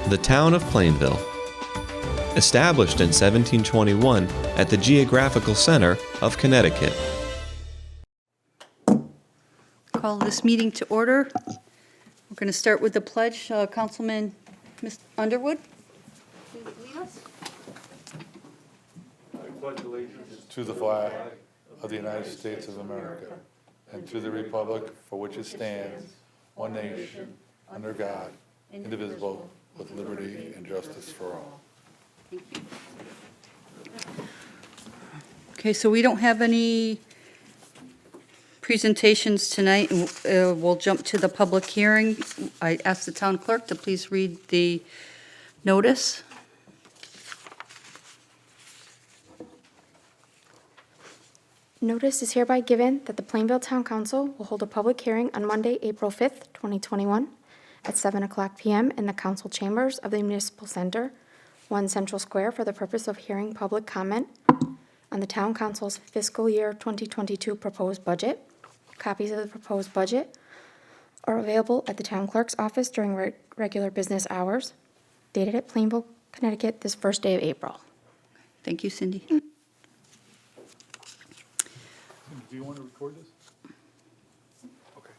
The town of Plainville. Established in 1721 at the geographical center of Connecticut. Call this meeting to order. We're going to start with the pledge. Councilman Ms. Underwood, please lead us. I pledge allegiance to the flag of the United States of America and to the republic for which it stands, one nation, under God, indivisible, with liberty and justice for all. Thank you. Okay, so we don't have any presentations tonight. We'll jump to the public hearing. I ask the town clerk to please read the notice. Notice is hereby given that the Plainville Town Council will hold a public hearing on Monday, April 5th, 2021, at 7:00 p.m. in the council chambers of the Municipal Center, 1 Central Square, for the purpose of hearing public comment on the Town Council's fiscal year 2022 proposed budget. Copies of the proposed budget are available at the town clerk's office during regular business hours, dated at Plainville, Connecticut, this first day of April. Thank you, Cindy. Do you want to record this? Okay.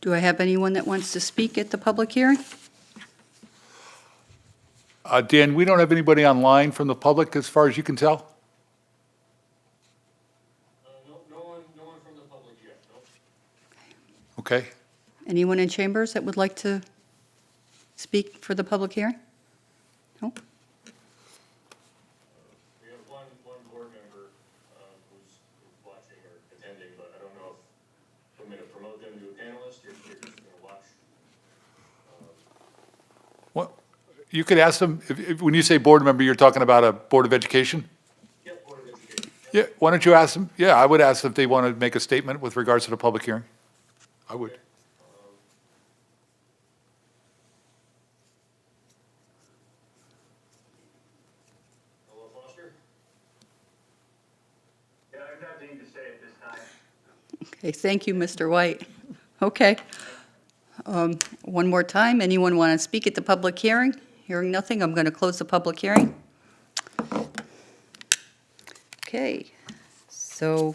Do I have anyone that wants to speak at the public hearing? Dan, we don't have anybody online from the public as far as you can tell? No one from the public yet, no. Okay. Anyone in chambers that would like to speak for the public hearing? No? We have one board member who's watching or attending, but I don't know if we're going to promote them to a panelist or if they're just going to watch. Well, you could ask them, if when you say board member, you're talking about a Board of Education? Yep, Board of Education. Yeah, why don't you ask them? Yeah, I would ask if they want to make a statement with regards to the public hearing. I would. Hello, Foster? Yeah, I have nothing to say at this time. Okay, thank you, Mr. White. Okay. One more time, anyone want to speak at the public hearing? Hearing nothing, I'm going to close the public hearing. Okay, so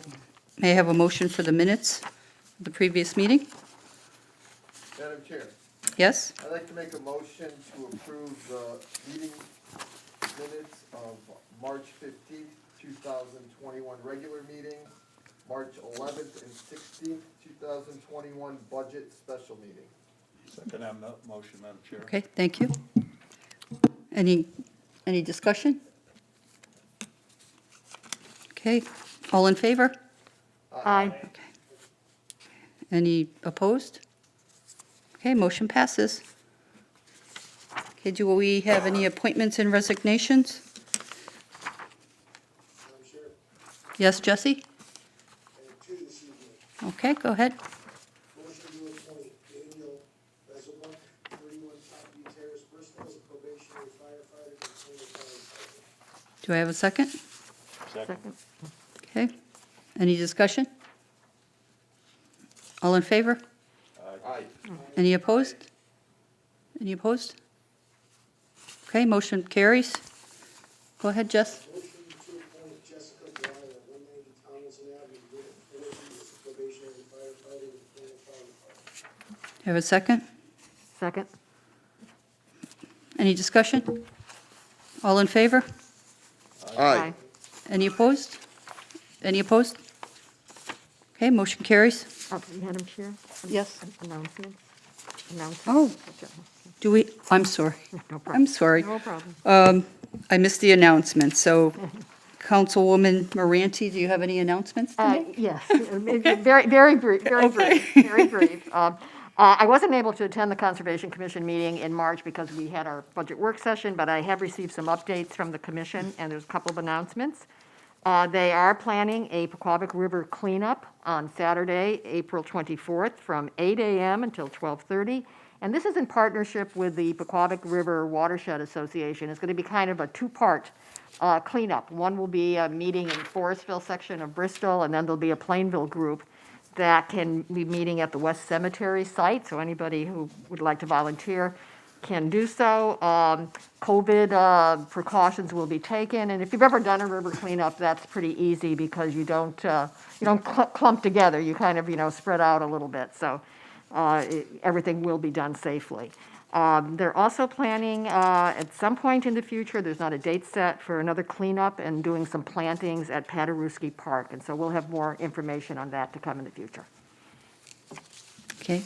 may I have a motion for the minutes of the previous meeting? Madam Chair, Yes? I'd like to make a motion to approve the meeting minutes of March 15th, 2021 regular meeting, March 11th and 16th, 2021 budget special meeting. Second motion, Madam Chair. Okay, thank you. Any discussion? Okay, all in favor? Aye. Okay. Any opposed? Okay, motion passes. Okay, do we have any appointments and resignations? Madam Chair, Yes, Jesse? I have two this evening. Okay, go ahead. Motion to appoint Daniel Bezelbuck, 31 Topview Terrace, Bristol, as a probationary firefighter to the Plainville Fire Department. Do I have a second? Second. Okay, any discussion? All in favor? Aye. Any opposed? Any opposed? Okay, motion carries. Go ahead, Jess. Motion to appoint Jessica Dwyer, 190 Tomlinson Avenue, Unit 4, as a probationary firefighter to the Plainville Fire Department. Have a second? Second. Any discussion? All in favor? Aye. Any opposed? Any opposed? Okay, motion carries. Madam Chair? Yes. Announcements? Oh. Do we, I'm sorry. No problem. I'm sorry. No problem. I missed the announcement, so Councilwoman Moranti, do you have any announcements to make? Yes, very brief, very brief. I wasn't able to attend the Conservation Commission meeting in March because we had our budget work session, but I have received some updates from the commission, and there's a couple of announcements. They are planning a Pequabic River cleanup on Saturday, April 24th, from 8 a.m. until 12:30. And this is in partnership with the Pequabic River Watershed Association. It's going to be kind of a two-part cleanup. One will be a meeting in Forestville section of Bristol, and then there'll be a Plainville group that can be meeting at the West Cemetery site, so anybody who would like to volunteer can do so. COVID precautions will be taken, and if you've ever done a river cleanup, that's pretty easy because you don't clump together. You kind of, spread out a little bit, so everything will be done safely. They're also planning at some point in the future, there's not a date set, for another cleanup and doing some plantings at Paderewski Park, and so we'll have more information on that to come in the future. Okay.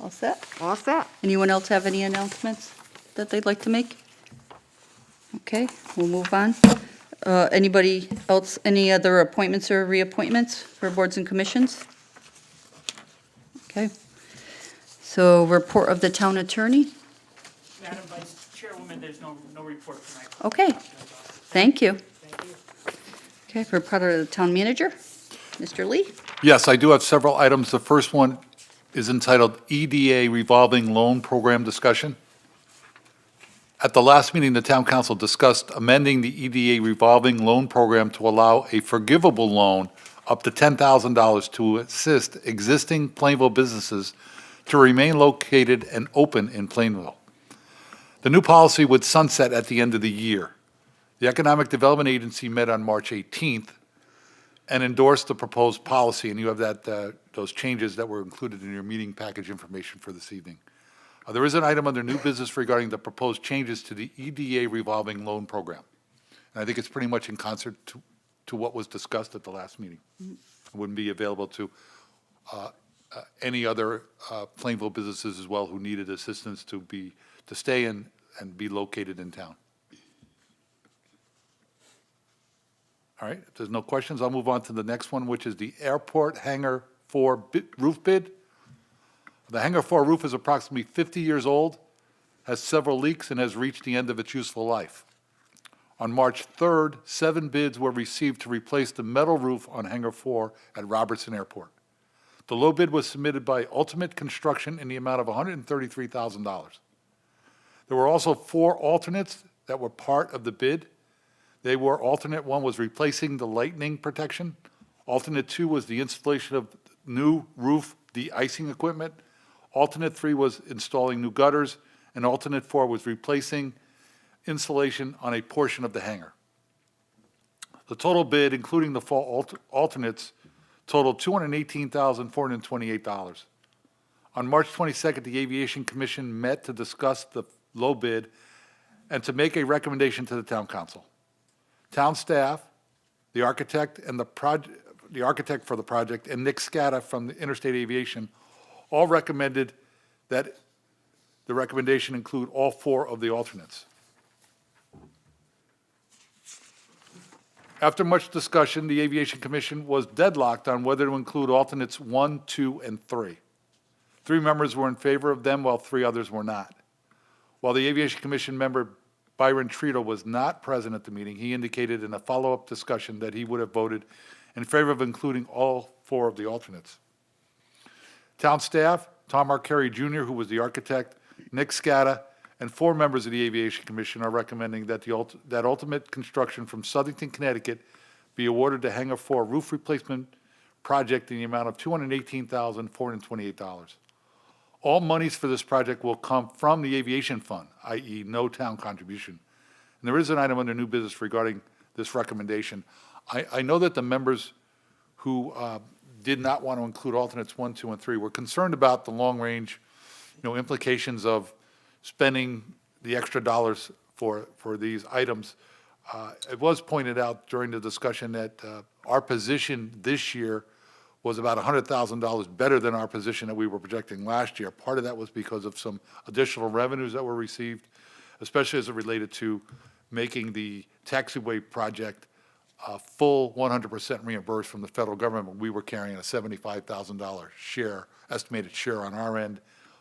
All set? All set. Anyone else have any announcements that they'd like to make? Okay, we'll move on. Anybody else, any other appointments or reappointments for boards and commissions? Okay. So report of the town attorney? Madam Vice Chairwoman, there's no report tonight. Okay, thank you. Thank you. Okay, report of the town manager, Mr. Lee? Yes, I do have several items. The first one is entitled EDA Revolving Loan Program Discussion. At the last meeting, the town council discussed amending the EDA revolving loan program to allow a forgivable loan up to $10,000 to assist existing Plainville businesses to remain located and open in Plainville. The new policy would sunset at the end of the year. The Economic Development Agency met on March 18th and endorsed the proposed policy, and you have those changes that were included in your meeting package information for this evening. There is an item under new business regarding the proposed changes to the EDA revolving loan program. And I think it's pretty much in concert to what was discussed at the last meeting. It wouldn't be available to any other Plainville businesses as well who needed assistance to stay in and be located in town. All right, if there's no questions, I'll move on to the next one, which is the Airport Hangar 4 roof bid. The Hangar 4 roof is approximately 50 years old, has several leaks, and has reached the end of its useful life. On March 3rd, 7 bids were received to replace the metal roof on Hangar 4 at Robertson Airport. The low bid was submitted by Ultimate Construction in the amount of $133,000. There were also 4 alternates that were part of the bid. They were, alternate 1 was replacing the lightning protection. Alternate 2 was the installation of new roof de-icing equipment. Alternate 3 was installing new gutters. And alternate 4 was replacing insulation on a portion of the hangar. The total bid, including the 4 alternates, totaled $218,428. On March 22nd, the Aviation Commission met to discuss the low bid and to make a recommendation to the town council. Town staff, the architect the architect for the project, and Nick Scata from the Interstate Aviation all recommended that the recommendation include all 4 of the alternates. After much discussion, the Aviation Commission was deadlocked on whether to include alternates 1, 2, and 3. 3 members were in favor of them, while 3 others were not. While the Aviation Commission member Byron Trito was not present at the meeting, he indicated in a follow-up discussion that he would have voted in favor of including all 4 of the alternates. Town staff, Tom Arcari Jr., who was the architect, Nick Scata, and 4 members of the Aviation Commission are recommending that that Ultimate Construction from Southington, Connecticut be awarded the Hangar 4 roof replacement project in the amount of $218,428. All monies for this project will come from the Aviation Fund, i.e. no town contribution. And there is an item under new business regarding this recommendation. I know that the members who did not want to include alternates 1, 2, and 3 were concerned about the long-range, implications of spending the extra dollars for these items. It was pointed out during the discussion that our position this year was about $100,000 better than our position that we were projecting last year. Part of that was because of some additional revenues that were received, especially as it related to making the taxiway project full 100% reimbursed from the federal government. We were carrying a $75,000 estimated share on our end.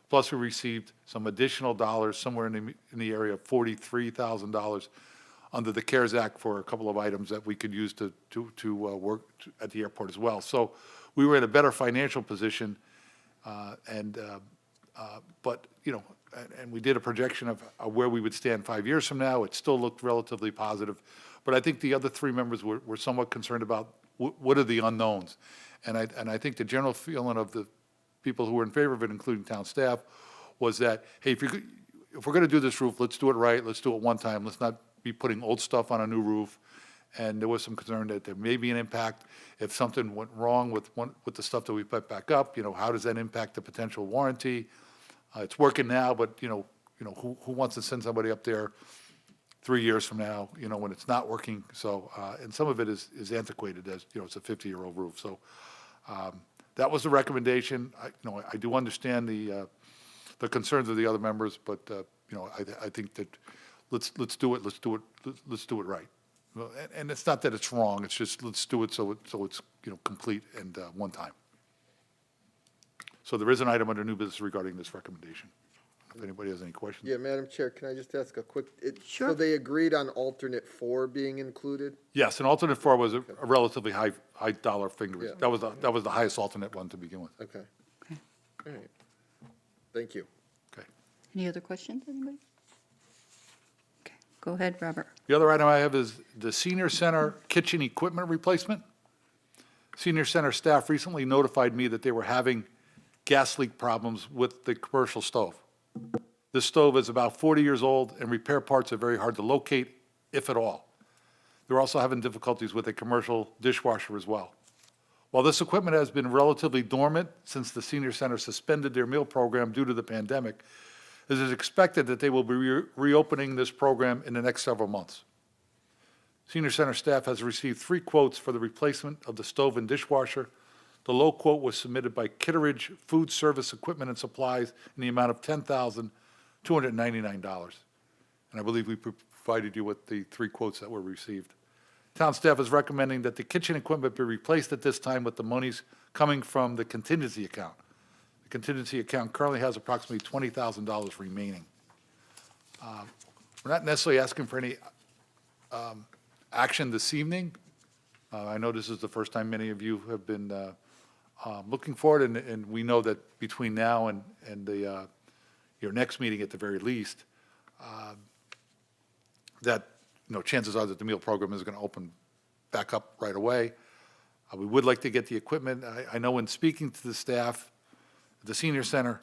Plus, we received some additional dollars, somewhere in the area of $43,000 under the CARES Act for a couple of items that we could use to work at the airport as well. So we were in a better financial position, but we did a projection of where we would stand 5 years from now. It still looked relatively positive, but I think the other 3 members were somewhat concerned about what are the unknowns? And I think the general feeling of the people who were in favor of it, including town staff, was that, hey, if we're going to do this roof, let's do it right, let's do it one time, let's not be putting old stuff on a new roof. And there was some concern that there may be an impact if something went wrong with the stuff that we put back up. How does that impact the potential warranty? It's working now, but who wants to send somebody up there 3 years from now, when it's not working? So, and some of it is antiquated, as it's a 50-year-old roof. So that was the recommendation. I do understand the concerns of the other members, but I think that let's do it right. Well, and it's not that it's wrong. It's just let's do it so it's complete and one time. So there is an item under new business regarding this recommendation. If anybody has any questions. Yeah, Madam Chair, can I just ask a quick? Sure. So they agreed on alternate 4 being included? Yes, and alternate 4 was a relatively high dollar figure. Yeah. That was the highest alternate one to begin with. Okay. All right. Thank you. Okay. Any other questions, anybody? Okay, go ahead, Robert. The other item I have is the senior center kitchen equipment replacement. Senior center staff recently notified me that they were having gas leak problems with the commercial stove. This stove is about 40 years old, and repair parts are very hard to locate, if at all. They're also having difficulties with a commercial dishwasher as well. While this equipment has been relatively dormant since the senior center suspended their meal program due to the pandemic, it is expected that they will be reopening this program in the next several months. Senior center staff has received 3 quotes for the replacement of the stove and dishwasher. The low quote was submitted by Kitteridge Food Service Equipment and Supplies in the amount of $10,299. And I believe we provided you with the 3 quotes that were received. Town staff is recommending that the kitchen equipment be replaced at this time with the monies coming from the contingency account. The contingency account currently has approximately $20,000 remaining. We're not necessarily asking for any action this evening. I know this is the first time many of you have been looking for it, and we know that between now and your next meeting at the very least, that chances are that the meal program is going to open back up right away. We would like to get the equipment. I know in speaking to the staff at the senior center,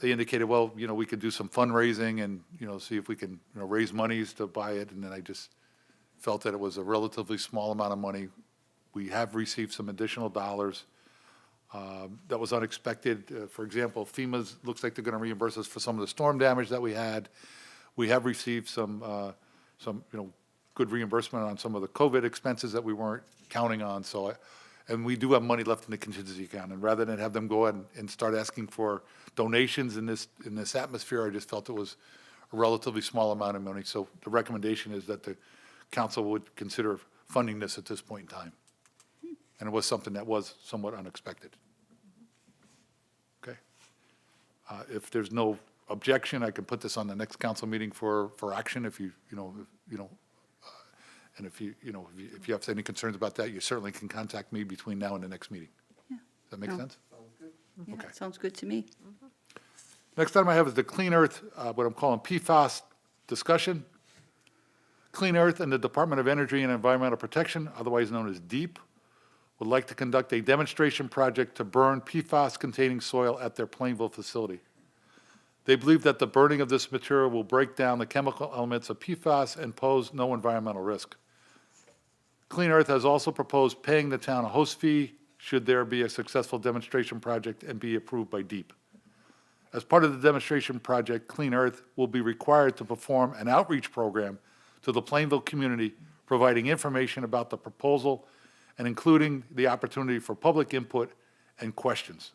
they indicated, well, we could do some fundraising and, see if we can, raise monies to buy it. And then I just felt that it was a relatively small amount of money. We have received some additional dollars. That was unexpected. For example, FEMA's looks like they're going to reimburse us for some of the storm damage that we had. We have received some good reimbursement on some of the Kovit expenses that we weren't counting on. So, and we do have money left in the contingency account. And rather than have them go ahead and start asking for donations in this atmosphere, I just felt it was a relatively small amount of money. So the recommendation is that the council would consider funding this at this point in time. And it was something that was somewhat unexpected. Okay. If there's no objection, I can put this on the next council meeting for action. If and if you have any concerns about that, you certainly can contact me between now and the next meeting. Yeah. Does that make No. sense? Yeah, Okay. sounds good to me. Next item I have is the Clean Earth, what I'm calling PFAS discussion. Clean Earth and the Department of Energy and Environmental Protection, otherwise known as DEEP, would like to conduct a demonstration project to burn PFAS-containing soil at their Plainville facility. They believe that the burning of this material will break down the chemical elements of PFAS and pose no environmental risk. Clean Earth has also proposed paying the town a host fee should there be a successful demonstration project and be approved by DEEP. As part of the demonstration project, Clean Earth will be required to perform an outreach program to the Plainville community, providing information about the proposal and including the opportunity for public input and questions.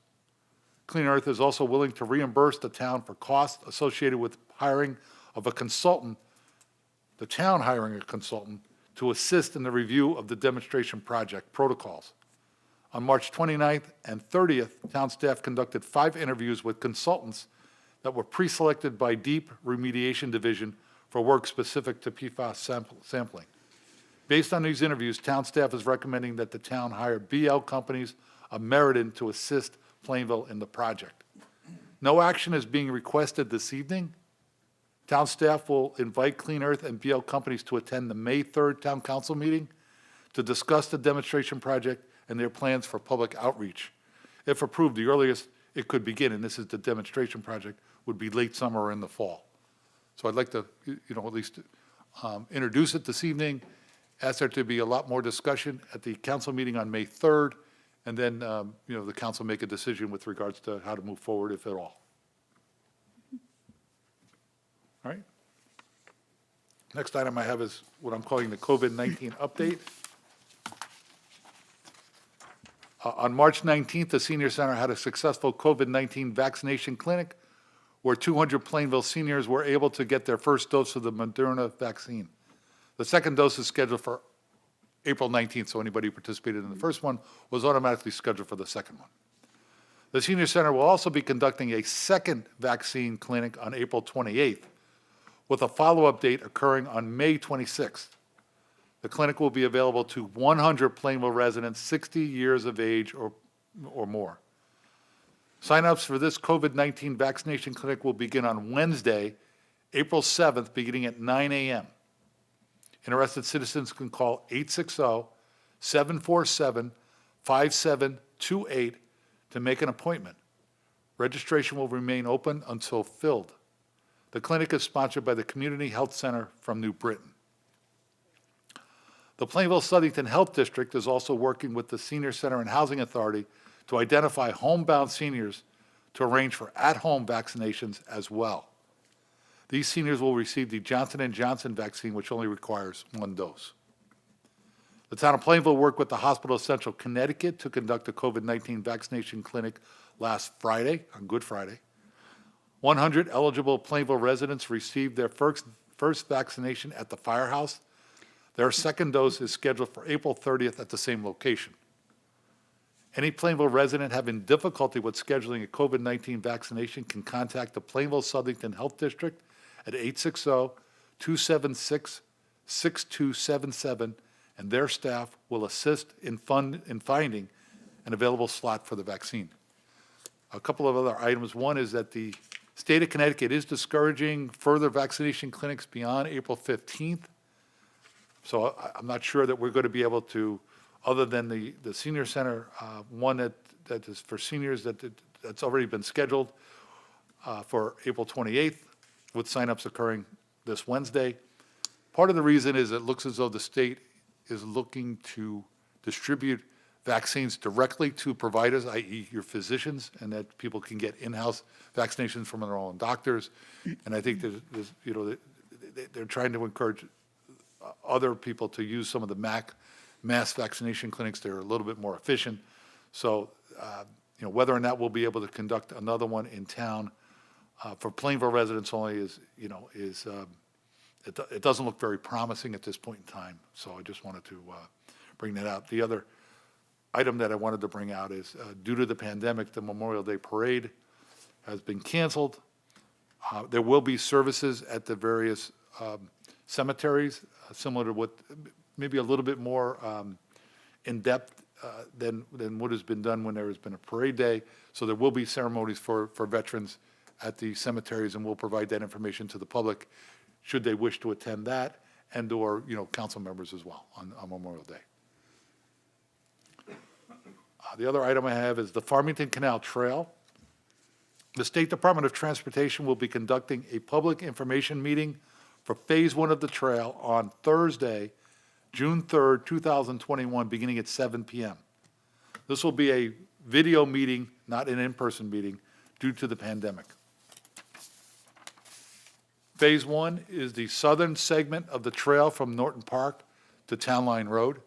Clean Earth is also willing to reimburse the town for costs associated with hiring of a consultant, the town hiring a consultant, to assist in the review of the demonstration project protocols. On March 29th and 30th, town staff conducted 5 interviews with consultants that were pre-selected by DEEP Remediation Division for work specific to PFAS sampling. Based on these interviews, town staff is recommending that the town hire BL companies of Meriden to assist Plainville in the project. No action is being requested this evening. Town staff will invite Clean Earth and BL companies to attend the May 3rd town council meeting to discuss the demonstration project and their plans for public outreach. If approved, the earliest it could begin, and this is the demonstration project, would be late summer or in the fall. So I'd like to, at least introduce it this evening, ask there to be a lot more discussion at the council meeting on May 3rd, and then, the council make a decision with regards to how to move forward, if at all. All right? Next item I have is what I'm calling the COVID-19 update. On March 19th, the Senior Center had a successful COVID-19 vaccination clinic where 200 Plainville seniors were able to get their first dose of the Moderna vaccine. The second dose is scheduled for April 19th, so anybody who participated in the first one was automatically scheduled for the second one. The Senior Center will also be conducting a second vaccine clinic on April 28th, with a follow-up date occurring on May 26th. The clinic will be available to 100 Plainville residents 60 years of age or more. Sign-ups for this COVID-19 vaccination clinic will begin on Wednesday, April 7th, beginning at 9 a.m. Interested citizens can call 860-747-5728 to make an appointment. Registration will remain open until filled. The clinic is sponsored by the Community Health Center from New Britain. The Plainville-Southington Health District is also working with the Senior Center and Housing Authority to identify homebound seniors to arrange for at-home vaccinations as well. These seniors will receive the Johnson & Johnson vaccine, which only requires one dose. The town of Plainville worked with the Hospital of Central Connecticut to conduct a COVID-19 vaccination clinic last Friday, on Good Friday. 100 eligible Plainville residents received their first vaccination at the firehouse. Their second dose is scheduled for April 30th at the same location. Any Plainville resident having difficulty with scheduling a COVID-19 vaccination can contact the Plainville-Southington Health District at 860-276-6277, and their staff will assist in finding an available slot for the vaccine. A couple of other items. One is that the state of Connecticut is discouraging further vaccination clinics beyond April 15th. So I'm not sure that we're going to be able to, other than the senior center, one that is for seniors that's already been scheduled for April 28th, with signups occurring this Wednesday. Part of the reason is it looks as though the state is looking to distribute vaccines directly to providers, i.e. your physicians, and that people can get in-house vaccinations from their own doctors. And I think they're trying to encourage other people to use some of the mass vaccination clinics. They're a little bit more efficient. So, whether or not we'll be able to conduct another one in town for Plainville residents only it doesn't look very promising at this point in time. So I just wanted to bring that out. The other item that I wanted to bring out is due to the pandemic, the Memorial Day Parade has been canceled. There will be services at the various cemeteries, similar to what, maybe a little bit more in-depth than what has been done when there has been a parade day. So there will be ceremonies for veterans at the cemeteries, and we'll provide that information to the public should they wish to attend that, and or council members as well on Memorial Day. The other item I have is the Farmington Canal Trail. The State Department of Transportation will be conducting a public information meeting for Phase 1 of the trail on Thursday, June 3rd, 2021, beginning at 7 p.m. This will be a video meeting, not an in-person meeting, due to the pandemic. Phase 1 is the southern segment of the trail from Norton Park to Town Line Road.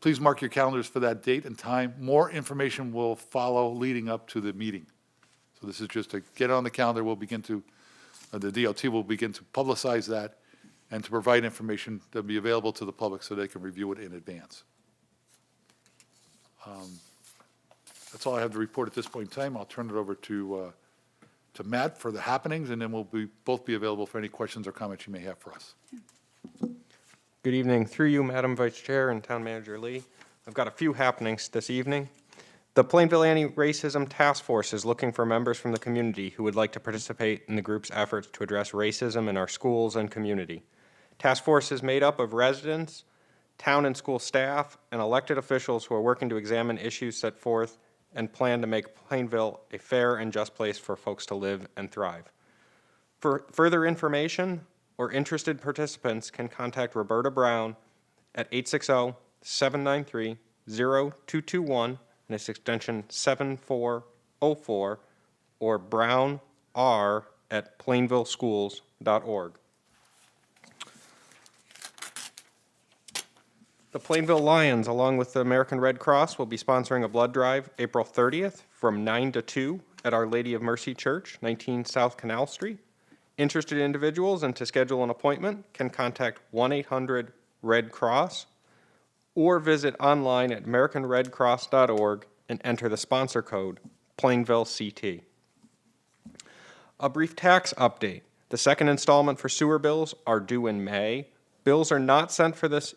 Please mark your calendars for that date and time. More information will follow leading up to the meeting. So this is just to get on the calendar. We'll begin to, the DOT will begin to publicize that and to provide information that will be available to the public so they can review it in advance. That's all I have to report at this point in time. I'll turn it over to Matt for the happenings, and then we'll both be available for any questions or comments you may have for us. Good evening. Through you, Madam Vice Chair and Town Manager Lee. I've got a few happenings this evening. The Plainville Anti-Racism Task Force is looking for members from the community who would like to participate in the group's efforts to address racism in our schools and community. Task Force is made up of residents, town and school staff, and elected officials who are working to examine issues set forth and plan to make Plainville a fair and just place for folks to live and thrive. For further information or interested participants can contact Roberta Brown at 860-793-0221 and its extension 7404, or brownr@plainvilleschools.org. The Plainville Lions, along with the American Red Cross, will be sponsoring a blood drive April 30th from 9 to 2 at Our Lady of Mercy Church, 19 South Canal Street. Interested individuals and to schedule an appointment can contact 1-800-RED-CROSS or visit online at AmericanRedCross.org and enter the sponsor code, PlainvilleCT. A brief tax update. The second installment for sewer bills are due in May. Bills are not sent for this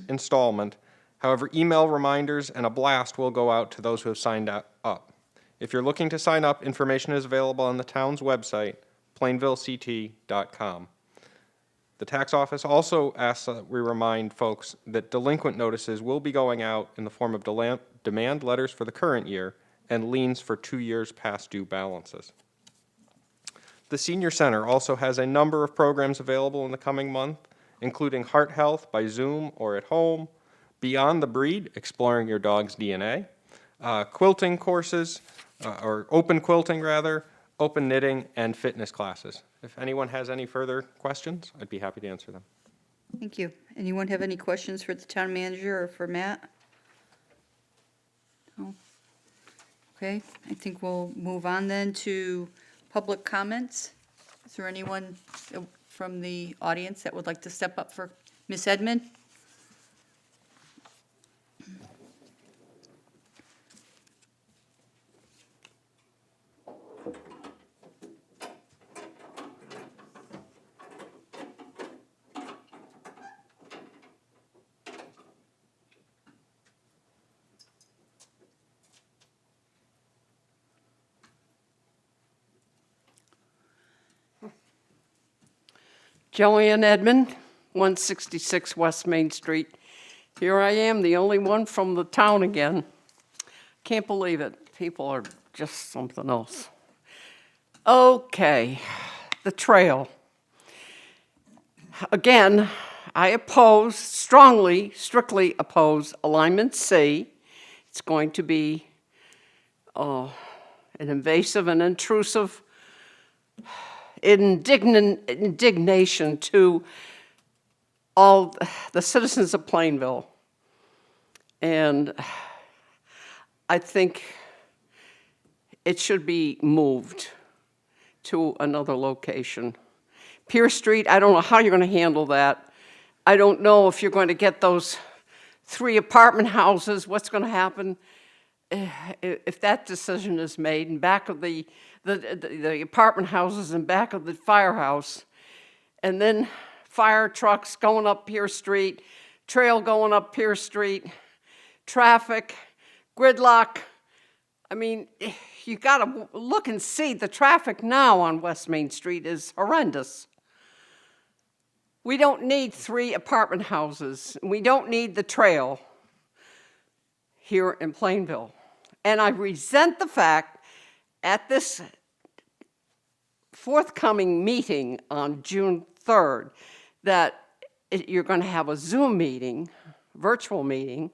installment. However, email reminders and a blast will go out to those who have signed up. If you're looking to sign up, information is available on the town's website, plainvillect.com. The tax office also asks that we remind folks that delinquent notices will be going out in the form of demand letters for the current year and liens for 2 years past due balances. The Senior Center also has a number of programs available in the coming month, including Heart Health by Zoom or at home, Beyond the Breed, exploring your dog's DNA, quilting courses, or open quilting rather, open knitting, and fitness classes. If anyone has any further questions, I'd be happy to answer them. Thank you. Anyone have any questions for the town manager or for Matt? No? Okay, I think we'll move on then to public comments. Is there anyone from the audience that would like to step up for Ms. Edmond? Joanne Edmond, 166 West Main Street. Here I am, the only one from the town again. Can't believe it. People are just something else. Okay, the trail. Again, I oppose, strictly oppose Alignment C. It's going to be an invasive and intrusive indignation to all the citizens of Plainville. And I think it should be moved to another location. Pierce Street, I don't know how you're going to handle that. I don't know if you're going to get those 3 apartment houses, what's going to happen if that decision is made in back of the apartment houses in back of the firehouse, and then fire trucks going up Pierce Street, trail going up Pierce Street, traffic, gridlock. I mean, you got to look and see the traffic now on West Main Street is horrendous. We don't need 3 apartment houses. We don't need the trail here in Plainville. And I resent the fact at this forthcoming meeting on June 3rd that you're going to have a Zoom meeting, virtual meeting,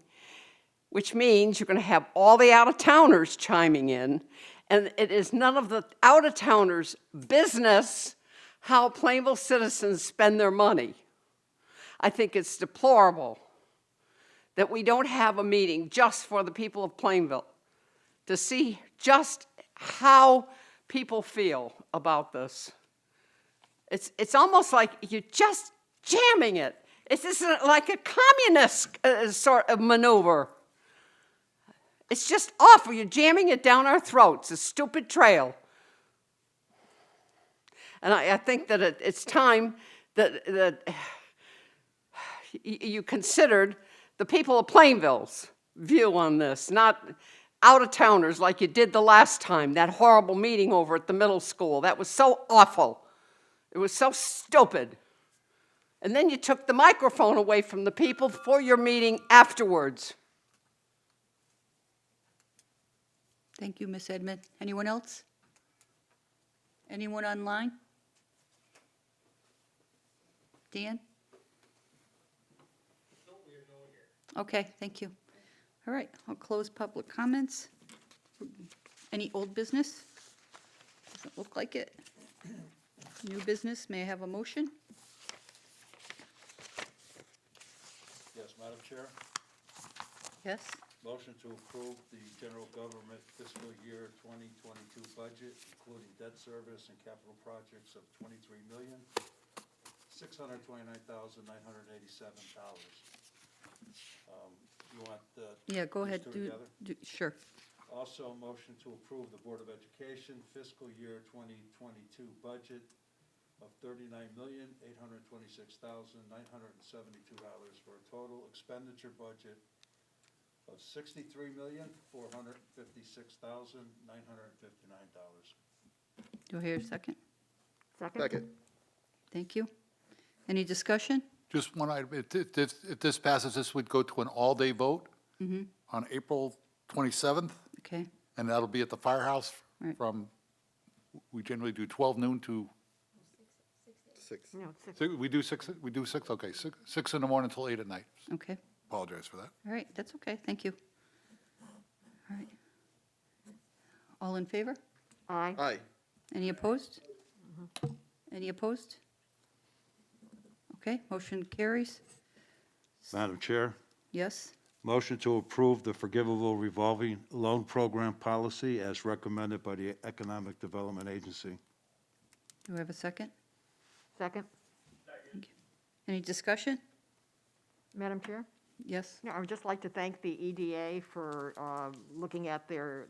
which means you're going to have all the out-of-towners chiming in, and it is none of the out-of-towners' business how Plainville citizens spend their money. I think it's deplorable that we don't have a meeting just for the people of Plainville to see just how people feel about this. It's almost like you're just jamming it. It's just like a communist sort of maneuver. It's just awful. You're jamming it down our throats, a stupid trail. And I think that it's time that you considered the people of Plainville's view on this, not out-of-towners like you did the last time, that horrible meeting over at the middle school. That was so awful. It was so stupid. And then you took the microphone away from the people for your meeting afterwards. Thank you, Ms. Edmond. Anyone else? Anyone online? Dan? Okay, thank you. All right, I'll close public comments. Any old business? Doesn't look like it. New business, may I have a motion? Yes, Madam Chair, Yes? motion to approve the general government fiscal year 2022 budget, including debt service and capital projects of $23,629,987. You want Yeah, go these ahead, two do, together? sure. Also, motion to approve the Board of Education fiscal year 2022 budget of $39,826,972 for a total expenditure budget of $63,456,959. Do I hear a second? Second. Thank you. Any discussion? Just one item, if this passes, this would go to an all-day vote on April 27th, Okay, and that'll be at the firehouse Right. from, we generally do 12 noon to, No, it's 6. we do 6, okay, 6 in the morning until 8 at night. okay. Apologize for that. All right, that's okay, thank you. All right. All in favor? Aye. Aye. Any opposed? Any opposed? Okay, motion carries. Madam Chair, Yes? motion to approve the forgivable revolving loan program policy as recommended by the Economic Development Agency. Do I have a second? Second. Thank you. Any discussion? Madam Chair? Yes? No, I would just like to thank the EDA for looking at their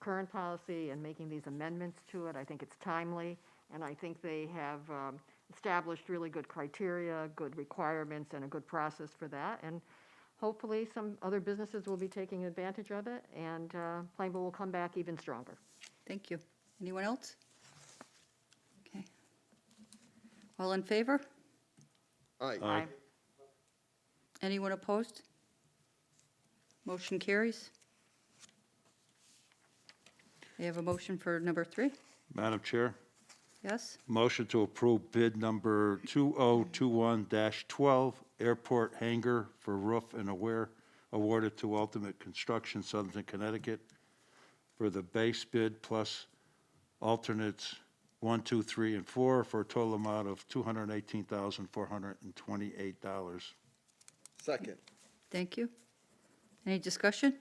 current policy and making these amendments to it. I think it's timely, and I think they have established really good criteria, good requirements, and a good process for that. And hopefully, some other businesses will be taking advantage of it, and Plainville will come back even stronger. Thank you. Anyone else? Okay. All in favor? Aye. Anyone opposed? Motion carries. We have a motion for number 3. Madam Chair, Yes? motion to approve bid number 2021-12, airport hangar for roof and aware, awarded to Ultimate Construction, Southern Connecticut, for the base bid plus alternates 1, 2, 3, and 4 for a total amount of $218,428. Second. Thank you. Any discussion?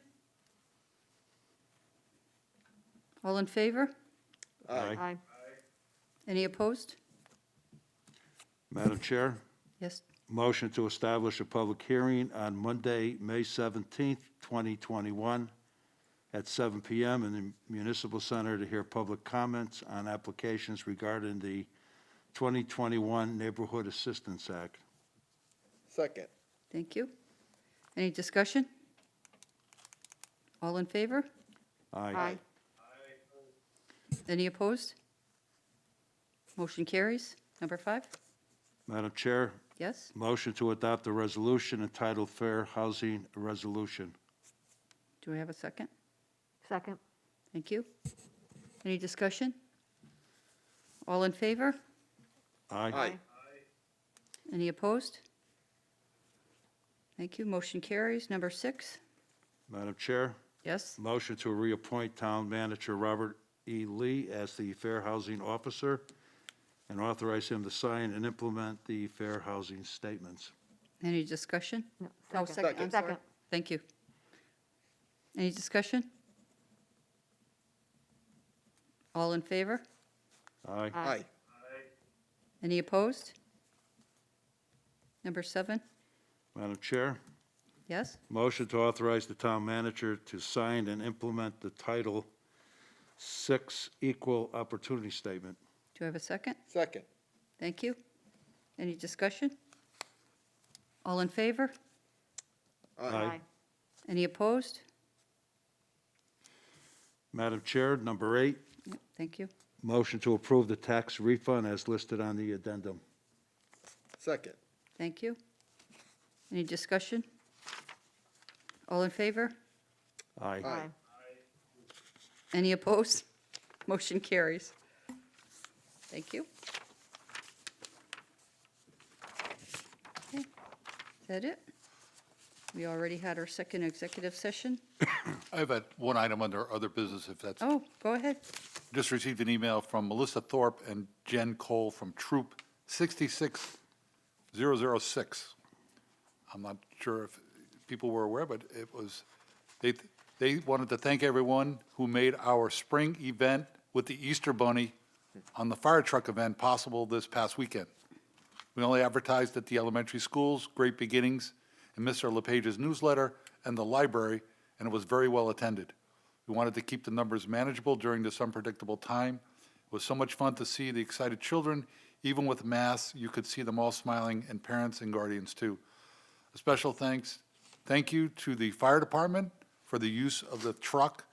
All in favor? Aye. Any opposed? Madam Chair, Yes? motion to establish a public hearing on Monday, May 17th, 2021, at 7 p.m. in the Municipal Center to hear public comments on applications regarding the 2021 Neighborhood Assistance Act. Second. Thank you. Any discussion? All in favor? Aye. Any opposed? Motion carries. Number 5? Madam Chair, Yes? motion to adopt a resolution entitled Fair Housing Resolution. Do I have a second? Second. Thank you. Any discussion? All in favor? Aye. Any opposed? Thank you. Motion carries. Number 6? Madam Chair, Yes? motion to reappoint Town Manager Robert E. Lee as the Fair Housing Officer and authorize him to sign and implement the fair housing statements. Any discussion? No, Oh, second. I'm sorry. Second. Thank you. Any discussion? All in favor? Aye. Aye. Any opposed? Number 7? Madam Chair, Yes? motion to authorize the town manager to sign and implement the Title VI Equal Opportunity Statement. Do I have a second? Second. Thank you. Any discussion? All in favor? Aye. Any opposed? Madam Chair, number 8, Yep, thank you. motion to approve the tax refund as listed on the addendum. Second. Thank you. Any discussion? All in favor? Aye. Aye. Any opposed? Motion carries. Thank you. Okay, is that it? We already had our second executive session. I have one item under other business, if that's, Oh, go ahead. just received an email from Melissa Thorpe and Jen Cole from Troop 66006. I'm not sure if people were aware, but it was, they wanted to thank everyone who made our spring event with the Easter Bunny on the fire truck event possible this past weekend. We only advertised at the elementary schools, Great Beginnings, and Mr. LePage's newsletter, and the library, and it was very well attended. We wanted to keep the numbers manageable during this unpredictable time. It was so much fun to see the excited children. Even with masks, you could see them all smiling, and parents and guardians too. A special thank you to the fire department for the use of the truck,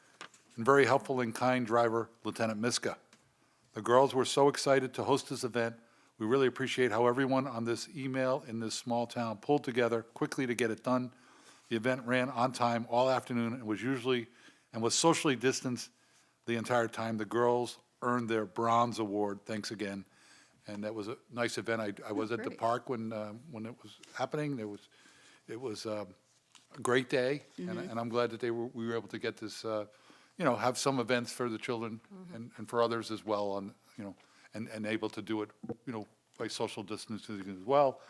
and very helpful and kind driver, Lieutenant Miska. The girls were so excited to host this event. We really appreciate how everyone on this email in this small town pulled together quickly to get it done. The event ran on time all afternoon and was socially distanced the entire time. The girls earned their bronze award. Thanks again. And that was a nice event. I was at the Great. park when it was happening. It was a great day, and I'm glad that we were able to get this, have some events for the children and for others as well, and able to do it, by social distancing as well.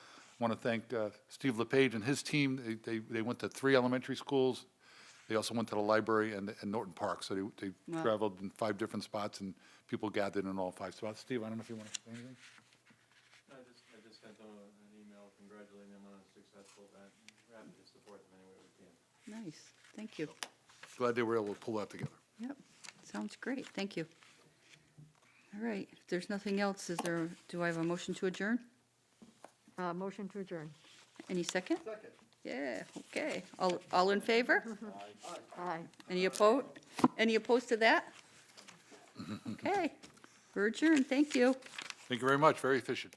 I want to thank Steve LePage and his team. They went to 3 elementary schools. They also went to the library and Norton Park. So they Wow. traveled in 5 different spots, and people gathered in all 5 spots. Steve, I don't know if you want to say anything? I just sent them an email congratulating them on a successful event. We're happy to support them any way we can. Nice, thank you. Glad they were able to pull that together. Yep, sounds great, thank you. All right, if there's nothing else, do I have a motion to adjourn? Motion to adjourn. Any second? Second. Yeah, okay. All in favor? Aye. Any opposed? Any opposed to that? Okay, we're adjourned, thank you. Thank you very much. Very efficient.